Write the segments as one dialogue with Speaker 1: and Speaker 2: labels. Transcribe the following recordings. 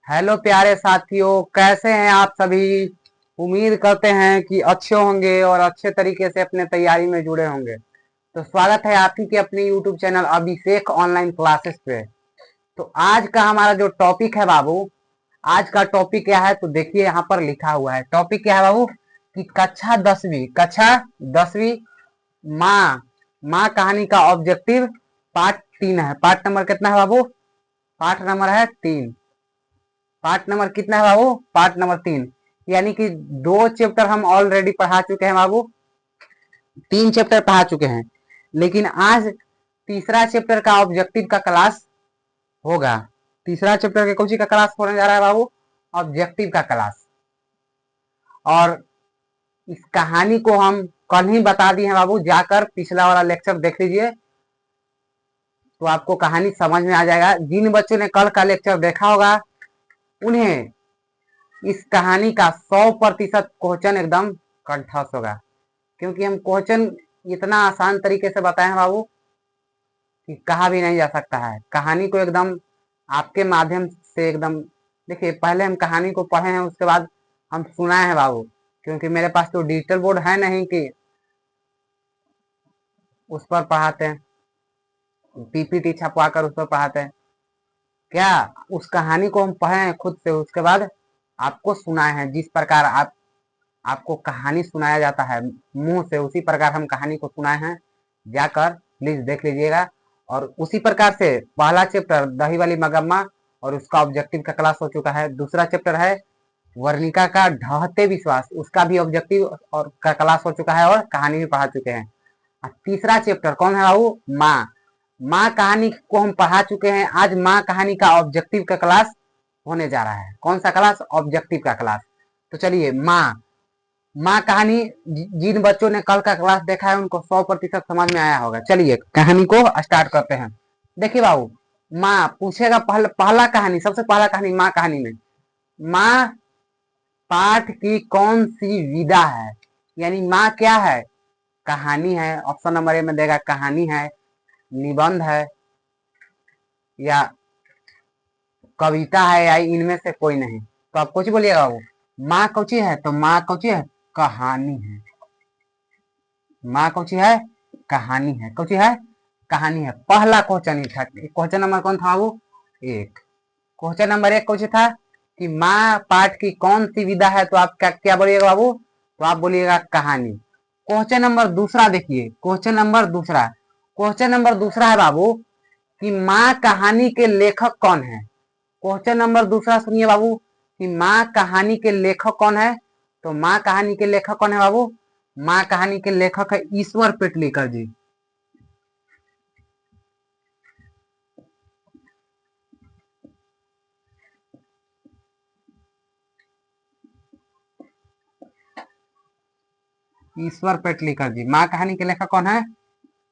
Speaker 1: Hello प्यारे साथियों, कैसे हैं आप सभी। उम्मीद करते हैं कि अच्छे होंगे और अच्छे तरीके से अपने तैयारी में जुड़े होंगे। तो स्वागत है आप ही के अपने यूट्यूब चैनल अभिषेक ऑनलाइन क्लासेस पे। तो आज का हमारा जो टॉपिक है बाबू, आज का टॉपिक क्या है तो देखिए यहाँ पर लिखा हुआ है। टॉपिक क्या है बाबू कि कक्षा 10वीं माँ माँ कहानी का ऑब्जेक्टिव पार्ट 3 है। पार्ट नंबर कितना है बाबू? पार्ट नंबर है 3। पार्ट नंबर कितना है बाबू? Part number 3। यानी कि 2 चैप्टर हम ऑलरेडी पढ़ा चुके हैं बाबू, 3 चैप्टर पढ़ा चुके हैं। लेकिन आज तीसरा चैप्टर का ऑब्जेक्टिव का क्लास होगा। तीसरा चैप्टर के कौन सी का क्लास होने जा रहा है बाबू? ऑब्जेक्टिव का क्लास। और इस कहानी को हम कल ही बता दिए हैं बाबू, जाकर पिछला वाला लेक्चर देख लीजिए तो आपको कहानी समझ में आ जाएगा। जिन बच्चों ने कल का लेक्चर देखा होगा उन्हें इस कहानी का 100% क्वेश्चन एकदम कंठस्थ होगा, क्योंकि हम क्वेश्चन इतना आसान तरीके से बताए हैं बाबू कि कहा भी नहीं जा सकता है। कहानी को एकदम आपके माध्यम से एकदम देखिए, पहले हम कहानी को पढ़े हैं, उसके बाद हम सुनाए हैं बाबू, क्योंकि मेरे पास तो डिजिटल बोर्ड है नहीं कि उस पर पढ़ाते हैं, पीपीटी छपवा कर उस पर पढ़ाते हैं। क्या उस कहानी को हम पढ़े हैं खुद से, उसके बाद आपको सुनाए हैं। जिस प्रकार आपको कहानी सुनाया जाता है मुंह से, उसी प्रकार हम कहानी को सुनाए हैं। जाकर प्लीज देख लीजिएगा। और उसी प्रकार से पहला चैप्टर दही वाली मगम्मा और उसका ऑब्जेक्टिव का क्लास हो चुका है। दूसरा चैप्टर है वर्णिका का ढहते विश्वास, उसका भी ऑब्जेक्टिव और का क्लास हो चुका है और कहानी भी पढ़ा चुके हैं। तीसरा चैप्टर कौन है बाबू? माँ। माँ कहानी को हम पढ़ा चुके हैं। आज माँ कहानी का ऑब्जेक्टिव का क्लास होने जा रहा है। कौन सा क्लास? ऑब्जेक्टिव का क्लास। तो चलिए, माँ कहानी जिन बच्चों ने कल का क्लास देखा है उनको 100% समझ में आया होगा। चलिए कहानी को स्टार्ट करते हैं। देखिए बाबू, माँ पूछेगा पहला कहानी, सबसे पहला कहानी माँ कहानी में, माँ पाठ की कौन सी विधा है। यानी माँ क्या है? कहानी है। ऑप्शन नंबर ए में देगा कहानी है, निबंध है, या कविता है, या इनमें से कोई नहीं। तो आप कुछ बोलिएगा बाबू, माँ कौची है? तो माँ कौची है? कहानी है। माँ कौची है? कहानी है। कौची है? कहानी है। पहला क्वेश्चन ही था। क्वेश्चन नंबर कौन था बाबू? 1। क्वेश्चन नंबर 1 कौची था कि माँ पाठ की कौन सी विधा है। तो आप क्या क्या बोलिएगा बाबू? तो आप बोलिएगा कहानी। क्वेश्चन नंबर दूसरा देखिए, क्वेश्चन नंबर दूसरा है बाबू कि माँ कहानी के लेखक कौन है। क्वेश्चन नंबर दूसरा सुनिए बाबू कि माँ कहानी के लेखक कौन है। तो माँ कहानी के लेखक कौन है बाबू? माँ कहानी के लेखक है ईश्वर पेटलीकर जी। ईश्वर पेटलीकर जी माँ कहानी के लेखक कौन है?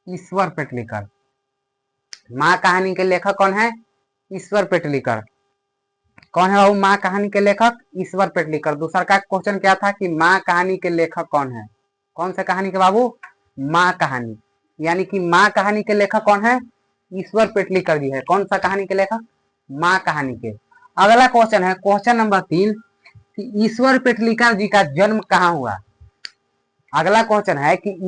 Speaker 1: ईश्वर पेटलीकर। माँ कहानी के लेखक कौन है? ईश्वर पेटलीकर। कौन है बाबू माँ कहानी के लेखक? ईश्वर पेटलीकर। दूसरा का क्वेश्चन क्या था कि माँ कहानी के लेखक कौन है। कौन सा कहानी के बाबू? माँ कहानी। यानी कि माँ कहानी के लेखक कौन है? ईश्वर पेटलीकर जी है। कौन सा कहानी के लेखक? माँ कहानी के। अगला क्वेश्चन है क्वेश्चन नंबर 3 कि ईश्वर पेटलीकर जी का जन्म कहाँ हुआ। अगला क्वेश्चन है कि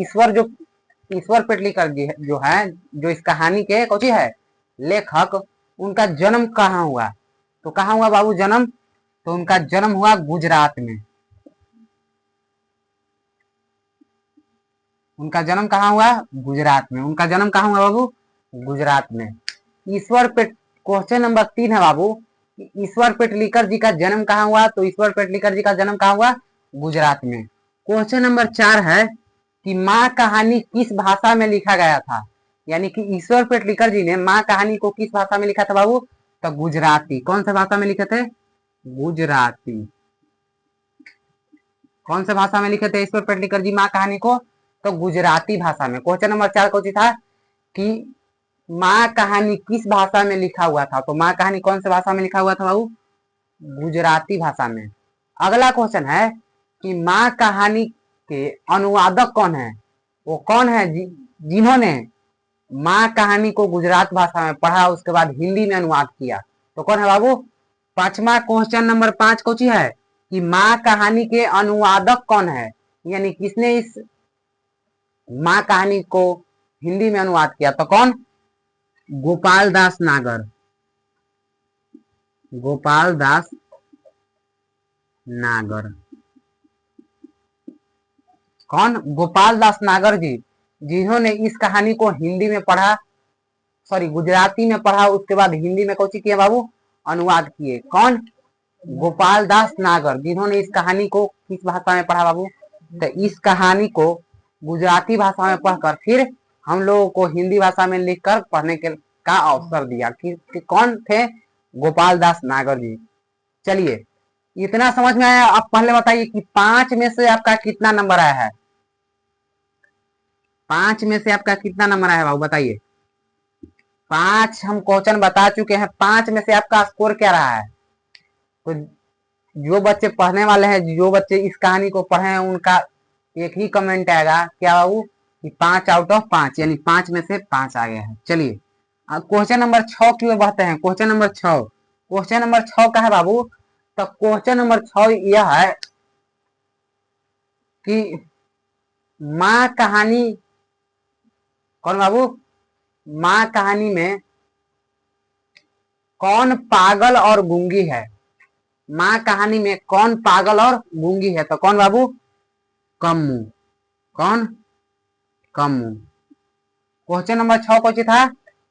Speaker 1: ईश्वर पेटलीकर जी जो है, जो इस कहानी के कौची है लेखक, उनका जन्म कहाँ हुआ। तो कहाँ हुआ बाबू जन्म? तो उनका जन्म हुआ गुजरात में। उनका जन्म कहाँ हुआ? गुजरात में। उनका जन्म कहाँ हुआ बाबू? गुजरात में। ईश्वर पेट क्वेश्चन नंबर 3 है बाबू, ईश्वर पेटलीकर जी का जन्म कहाँ हुआ। तो ईश्वर पेटलीकर जी का जन्म कहाँ हुआ? गुजरात में। क्वेश्चन नंबर 4 है कि माँ कहानी किस भाषा में लिखा गया था। यानी कि ईश्वर पेटलीकर जी ने माँ कहानी को किस भाषा में लिखा था बाबू? तो गुजराती। कौन सा भाषा में लिखे थे? गुजराती। कौन सा भाषा में लिखे थे ईश्वर पेटलीकर जी माँ कहानी को? तो गुजराती भाषा में। क्वेश्चन नंबर 4 कौन सी था कि माँ कहानी किस भाषा में लिखा हुआ था। तो माँ कहानी कौन सी भाषा में लिखा हुआ था बाबू? गुजराती भाषा में। अगला क्वेश्चन है कि माँ कहानी के अनुवादक कौन है। वो कौन है जिन्होंने माँ कहानी को गुजरात भाषा में पढ़ा, उसके बाद हिंदी में अनुवाद किया। तो कौन है बाबू? पांचवा क्वेश्चन नंबर 5 कोची है कि माँ कहानी के अनुवादक कौन है, यानी किसने इस माँ कहानी को हिंदी में अनुवाद किया, तो कौन? गोपाल दास नागर। गोपाल दास नागर। कौन? गोपाल दास नागर जी, जिन्होंने इस कहानी को हिंदी में पढ़ा, सॉरी गुजराती में पढ़ा, उसके बाद हिंदी में कोची किया बाबू? अनुवाद किए। कौन? गोपाल दास नागर, जिन्होंने इस कहानी को किस भाषा में पढ़ा बाबू? तो इस कहानी को गुजराती भाषा में पढ़कर फिर हम लोगों को हिंदी भाषा में लिखकर पढ़ने के का अवसर दिया कि कौन थे? गोपाल दास नागर जी। चलिए, इतना समझ में आया। अब पहले बताइए कि 5 में से आपका कितना नंबर आया है? 5 में से आपका कितना नंबर आया है बाबू, बताइए। 5 हम क्वेश्चन बता चुके हैं, 5 में से आपका स्कोर क्या रहा है? तो जो बच्चे पढ़ने वाले हैं, जो बच्चे इस कहानी को पढ़े हैं, उनका एक ही कमेंट आएगा, क्या बाबू? कि 5 आउट ऑफ 5, यानी 5 में से 5 आ गया है। चलिए क्वेश्चन नंबर 6 की ओर बढ़ते हैं। क्वेश्चन नंबर 6, क्वेश्चन नंबर 6 का है बाबू? तो क्वेश्चन नंबर 6 यह है कि माँ कहानी, कौन बाबू? माँ कहानी में कौन पागल और गूंगी है? माँ कहानी में कौन पागल और गूंगी है? तो कौन बाबू? कम्मू। कौन? कम्मू। क्वेश्चन नंबर 6 कौन था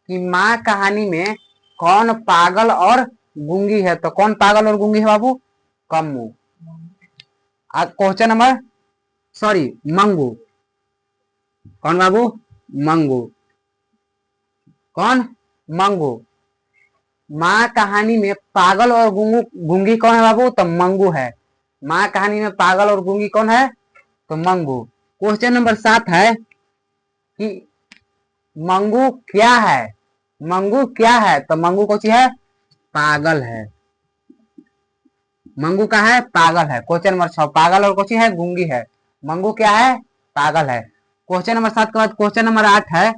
Speaker 1: कि माँ कहानी में कौन पागल और गूंगी है? तो कौन पागल और गूंगी है बाबू? Kammu. Question number, sorry, Mangu. कौन बाबू? मंगू। कौन? मंगू। माँ कहानी में पागल और गूंगी कौन है बाबू? तो मंगू है। माँ कहानी में पागल और गूंगी कौन है? तो मंगू। क्वेश्चन नंबर 7 है कि मंगू क्या है? मंगू क्या है? तो मंगू कौन सी है? पागल है। मंगू का है? पागल है। क्वेश्चन नंबर 6, पागल और कौन सी है? गूंगी है। मंगू क्या है? पागल है। क्वेश्चन नंबर 7 के बाद क्वेश्चन नंबर 8 है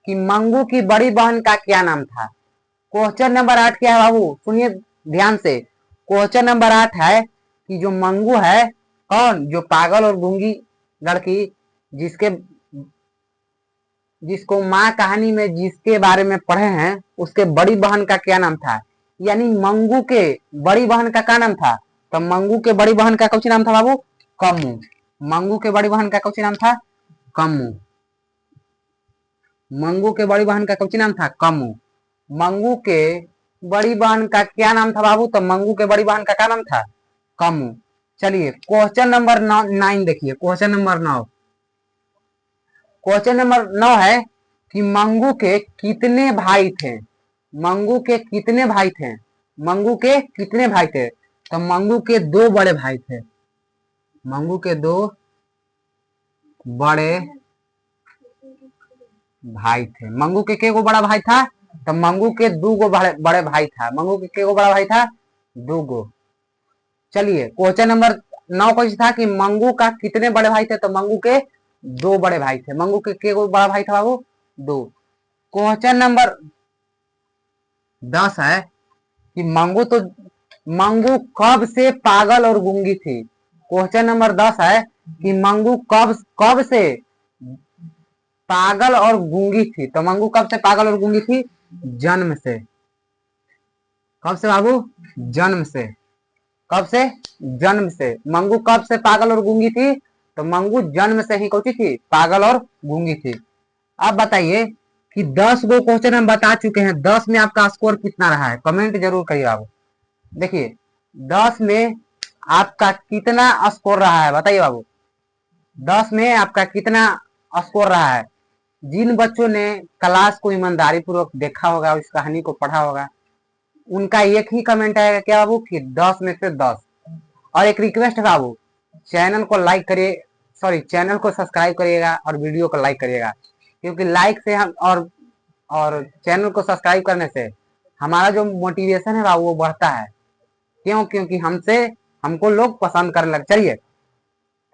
Speaker 1: कि मंगू की बड़ी बहन का क्या नाम था? क्वेश्चन नंबर 8 क्या है बाबू? सुनिए ध्यान से। क्वेश्चन नंबर 8 है कि जो मंगू है, कौन? जो पागल और गूंगी लड़की, जिसको माँ कहानी में जिसके बारे में पढ़े हैं, उसके बड़ी बहन का क्या नाम था? यानी मंगू के बड़ी बहन का क्या नाम था? तो मंगू के बड़ी बहन का कौन नाम था बाबू? कम्मू। मंगू के बड़ी बहन का कौन नाम था? कम्मू। मंगू के बड़ी बहन का कौन नाम था? कम्मू। मंगू के बड़ी बहन का क्या नाम था बाबू? तो मंगू के बड़ी बहन का क्या नाम था? कम्मू। चलिए क्वेश्चन नंबर 9 देखिए। क्वेश्चन नंबर 9, क्वेश्चन नंबर 9 है कि मंगू के कितने भाई थे? मंगू के कितने भाई थे? मंगू के कितने भाई थे? तो मंगू के 2 बड़े भाई थे। मंगू के 2 बड़े भाई थे। मंगू के गो बड़ा भाई था? तो मंगू के 2 गो बड़े भाई था। मंगू के गो बड़ा भाई था? 2 गो। चलिए क्वेश्चन नंबर 9 क्वेश्चन था कि मंगू का कितने बड़े भाई थे? तो मंगू के 2 बड़े भाई थे। मंगू के गो बड़ा भाई था बाबू? 2। क्वेश्चन नंबर 10 है कि मंगू कब से पागल और गूंगी थी? क्वेश्चन नंबर 10 है कि मंगू कब कब से पागल और गूंगी थी? तो मंगू कब से पागल और गूंगी थी? जन्म से। कब से बाबू? जन्म से। कब से? जन्म से। मंगू कब से पागल और गूंगी थी? तो मंगू जन्म से ही कौची थी? पागल और गूंगी थी। अब बताइए कि 10 गो क्वेश्चन हम बता चुके हैं, 10 में आपका स्कोर कितना रहा है? कमेंट जरूर करिए बाबू। देखिए 10 में आपका कितना स्कोर रहा है, बताइए बाबू। 10 में आपका कितना स्कोर रहा है? जिन बच्चों ने क्लास को ईमानदारी पूर्वक देखा होगा, इस कहानी को पढ़ा होगा, उनका एक ही कमेंट आएगा, क्या बाबू? कि 10 में से 10। और एक रिक्वेस्ट है बाबू, चैनल को लाइक करिए, सॉरी चैनल को सब्सक्राइब करिएगा और वीडियो को लाइक करिएगा, क्योंकि लाइक से हम और चैनल को सब्सक्राइब करने से हमारा जो मोटिवेशन है बाबू वो बढ़ता है। क्यों? क्योंकि हमको लोग पसंद करने लग। चलिए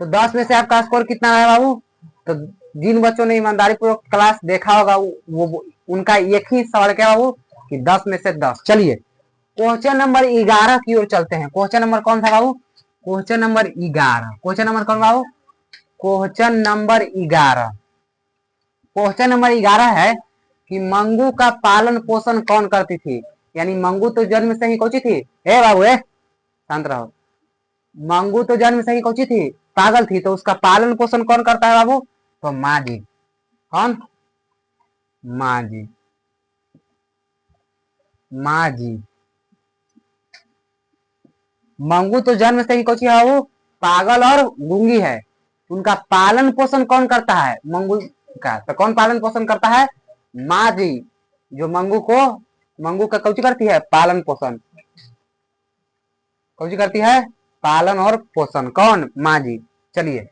Speaker 1: तो 10 में से आपका स्कोर कितना है बाबू? तो जिन बच्चों ने ईमानदारी पूर्वक क्लास देखा होगा वो उनका एक ही सवाल क्या बाबू? कि 10 में से 10। चलिए क्वेश्चन नंबर 11 की ओर चलते हैं। क्वेश्चन नंबर कौन था बाबू? Question number 11। क्वेश्चन नंबर कौन बाबू? Question number 11। क्वेश्चन नंबर 11 है कि मंगू का पालन पोषण कौन करती थी? यानी मंगू तो जन्म से ही कौची थी? ए बाबू ए शांत रहो। मंगू तो जन्म से ही कौची थी? पागल थी। तो उसका पालन पोषण कौन करता है बाबू? तो माँ जी। कौन? माँ जी। माँ जी। मंगू तो जन्म से ही कौची है बाबू? पागल और गूंगी है। उनका पालन पोषण कौन करता है मंगू का? तो कौन पालन पोषण करता है? माँ जी। जो मंगू का कौची करती है? पालन पोषण। कौची करती है? पालन और पोषण। कौन? माँ जी। चलिए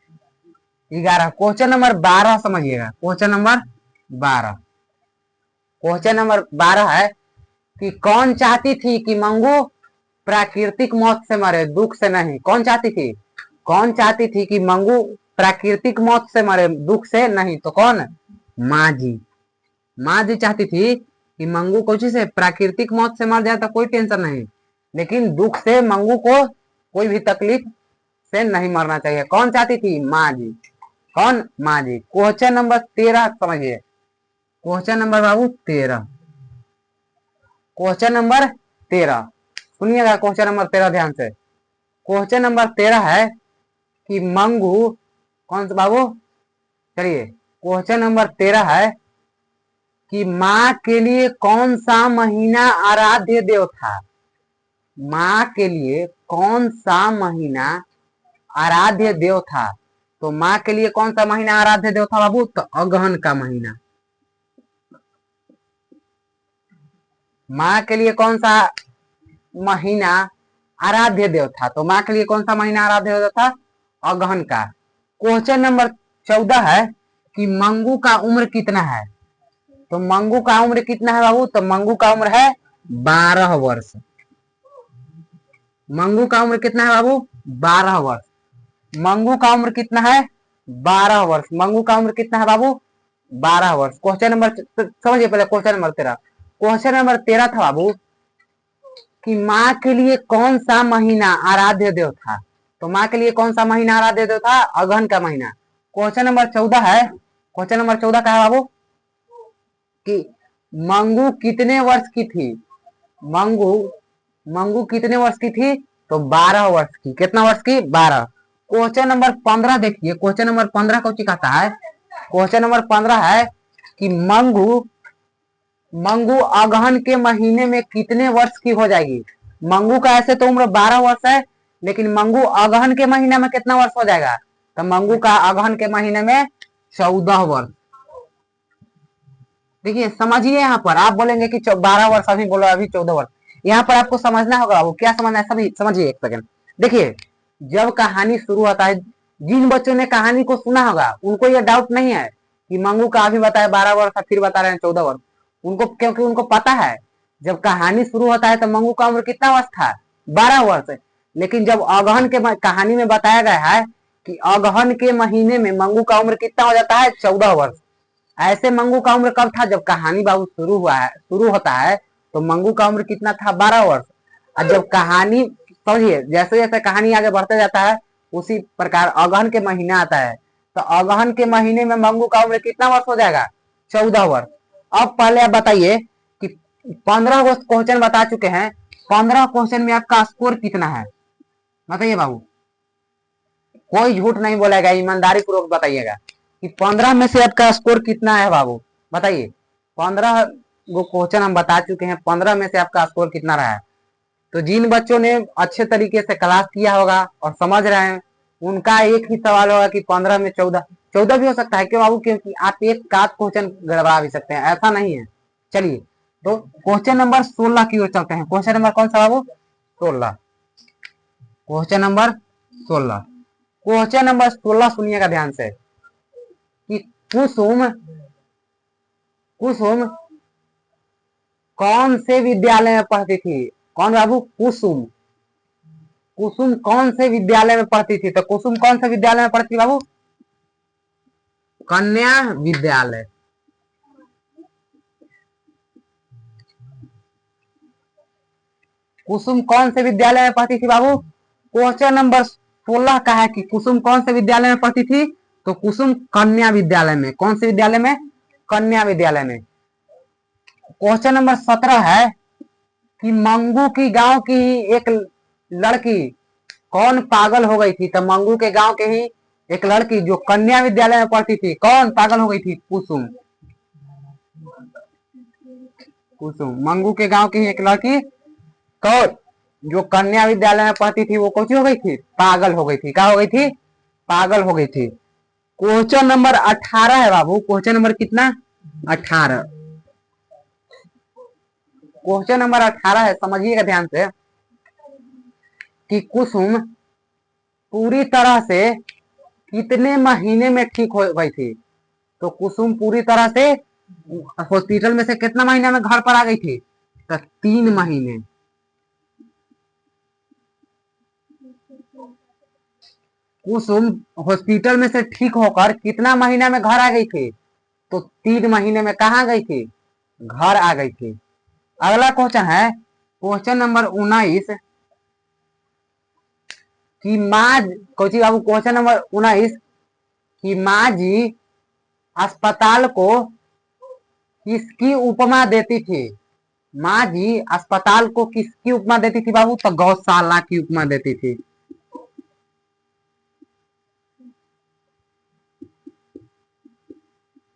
Speaker 1: 11। क्वेश्चन नंबर 12 समझिएगा। Question number 12। क्वेश्चन नंबर 12 है कि कौन चाहती थी कि मंगू प्राकृतिक मौत से मरे, दुख से नहीं? कौन चाहती थी? कौन चाहती थी कि मंगू प्राकृतिक मौत से मरे, दुख से नहीं? तो कौन? माँ जी। माँ जी चाहती थी कि मंगू कोची से प्राकृतिक मौत से मर जाए तो कोई टेंशन नहीं, लेकिन दुख से मंगू को कोई भी तकलीफ से नहीं मरना चाहिए। कौन चाहती थी? माँ जी। कौन? माँ जी। क्वेश्चन नंबर 13 समझिए। क्वेश्चन नंबर बाबू 13। क्वेश्चन नंबर 13 सुनिएगा। क्वेश्चन नंबर 13 ध्यान से। क्वेश्चन नंबर 13 है कि मंगू कौन सा बाबू? चलिए क्वेश्चन नंबर 13 है कि माँ के लिए कौन सा महीना आराध्य देव था? माँ के लिए कौन सा महीना आराध्य देव था? तो माँ के लिए कौन सा महीना आराध्य देव था बाबू? तो अगहन का महीना। माँ के लिए कौन सा महीना आराध्य देव था? तो माँ के लिए कौन सा महीना आराध्य देव था? अगहन का। क्वेश्चन नंबर 14 है कि मंगू का उम्र कितना है? तो मंगू का उम्र कितना है बाबू? तो मंगू का उम्र है 12 वर्ष। मंगू का उम्र कितना है बाबू? 12 वर्ष। मंगू का उम्र कितना है? 12 वर्ष। मंगू का उम्र कितना है बाबू? 12 वर्ष। क्वेश्चन नंबर समझिए पहले। Question number 13। क्वेश्चन नंबर 13 था बाबू कि माँ के लिए कौन सा महीना आराध्य देव था? तो माँ के लिए कौन सा महीना आराध्य देव था? अगहन का महीना। क्वेश्चन नंबर 14 है। क्वेश्चन नंबर 14 का है बाबू कि मंगू कितने वर्ष की थी? मंगू मंगू कितने वर्ष की थी? तो 12 वर्ष की। कितना वर्ष की? 12। क्वेश्चन नंबर 15 देखिए। क्वेश्चन नंबर 15 को कहता है? क्वेश्चन नंबर 15 है कि मंगू मंगू अगहन के महीने में कितने वर्ष की हो जाएगी? मंगू का ऐसे तो उम्र 12 वर्ष है, लेकिन मंगू अगहन के महीने में कितना वर्ष हो जाएगा? तो मंगू का अगहन के महीने में 14 वर्ष। देखिए समझिए, यहाँ पर आप बोलेंगे कि 12 वर्ष, अभी बोलो अभी 14 वर्ष। यहाँ पर आपको समझना होगा। वो क्या समझना है? सभी समझिए एक सेकंड। देखिए जब कहानी शुरू होता है, जिन बच्चों ने कहानी को सुना होगा उनको यह डाउट नहीं है कि मंगू का अभी बताया 12 वर्ष फिर बता रहे हैं 14 वर्ष। उनको, क्योंकि उनको पता है जब कहानी शुरू होता है तो मंगू का उम्र कितना वर्ष था? 12 वर्ष। लेकिन जब अगहन के कहानी में बताया गया है कि अगहन के महीने में मंगू का उम्र कितना हो जाता है? 14 वर्ष। ऐसे मंगू का उम्र कब था? जब कहानी बाबू शुरू होता है तो मंगू का उम्र कितना था? 12 वर्ष। और जब कहानी, समझिए, जैसे जैसे कहानी आगे बढ़ते जाता है उसी प्रकार अगहन के महीना आता है तो अगहन के महीने में मंगू का उम्र कितना वर्ष हो जाएगा? 14 वर्ष। अब पहले आप बताइए कि 15 क्वेश्चन बता चुके हैं, 15 क्वेश्चन में आपका स्कोर कितना है? बताइए बाबू। कोई झूठ नहीं बोलेगा, ईमानदारी पूर्वक बताइएगा कि 15 में से आपका स्कोर कितना है बाबू? बताइए। 15 क्वेश्चन हम बता चुके हैं, 15 में से आपका स्कोर कितना रहा है? तो जिन बच्चों ने अच्छे तरीके से क्लास किया होगा और समझ रहे हैं उनका एक ही सवाल होगा कि 15 में 14, 14 भी हो सकता है। क्यों बाबू? क्योंकि आप एक आध क्वेश्चन गड़बड़ा भी सकते हैं, ऐसा नहीं है। चलिए तो क्वेश्चन नंबर 16 की ओर चलते हैं। क्वेश्चन नंबर कौन सा बाबू? 16। Question number 16। क्वेश्चन नंबर 16 सुनिएगा ध्यान से कि कुसुम कुसुम कौन से विद्यालय में पढ़ती थी? कौन बाबू? कुसुम। कुसुम कौन से विद्यालय में पढ़ती थी? तो कुसुम कौन से विद्यालय में पढ़ती बाबू? कन्या विद्यालय। कुसुम कौन से विद्यालय में पढ़ती थी बाबू? क्वेश्चन नंबर 16 का है कि कुसुम कौन से विद्यालय में पढ़ती थी? तो कुसुम कन्या विद्यालय में। कौन से विद्यालय में? कन्या विद्यालय में। क्वेश्चन नंबर 17 है कि मंगू की गांव की एक लड़की कौन पागल हो गई थी? तो मंगू के गांव के ही एक लड़की जो कन्या विद्यालय में पढ़ती थी, कौन पागल हो गई थी? कुसुम। कुसुम। मंगू के गांव की ही एक लड़की कौन जो कन्या विद्यालय में पढ़ती थी, वो कौन हो गई थी? पागल हो गई थी। क्या हो गई थी? पागल हो गई थी। क्वेश्चन नंबर 18 है बाबू। क्वेश्चन नंबर कितना? 18। क्वेश्चन नंबर 18 है, समझिएगा ध्यान से कि कुसुम पूरी तरह से कितने महीने में ठीक हो गई थी? तो कुसुम पूरी तरह से हॉस्पिटल में से कितना महीने में घर पर आ गई थी? तो 3 महीने। कुसुम हॉस्पिटल में से ठीक होकर कितना महीना में घर आ गई थी? तो 3 महीने में कहा गई थी? घर आ गई थी। अगला क्वेश्चन है क्वेश्चन नंबर 19 कि माँ कोची बाबू। क्वेश्चन नंबर 19 कि माँ जी अस्पताल को किसकी उपमा देती थी? माँ जी अस्पताल को किसकी उपमा देती थी बाबू? तो गौशाला की उपमा देती थी।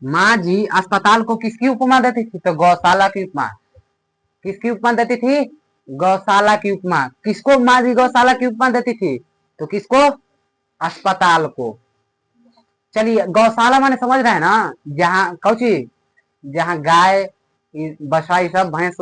Speaker 1: माँ जी अस्पताल को किसकी उपमा देती थी? तो गौशाला की उपमा। किसकी उपमा देती थी? गौशाला की उपमा। किसको माँ जी गौशाला की उपमा देती थी? तो किसको? अस्पताल को। चलिए, गौशाला माने समझ रहे हैं ना? जहाँ कौची, जहाँ गाय बछड़ा ये सब भैंस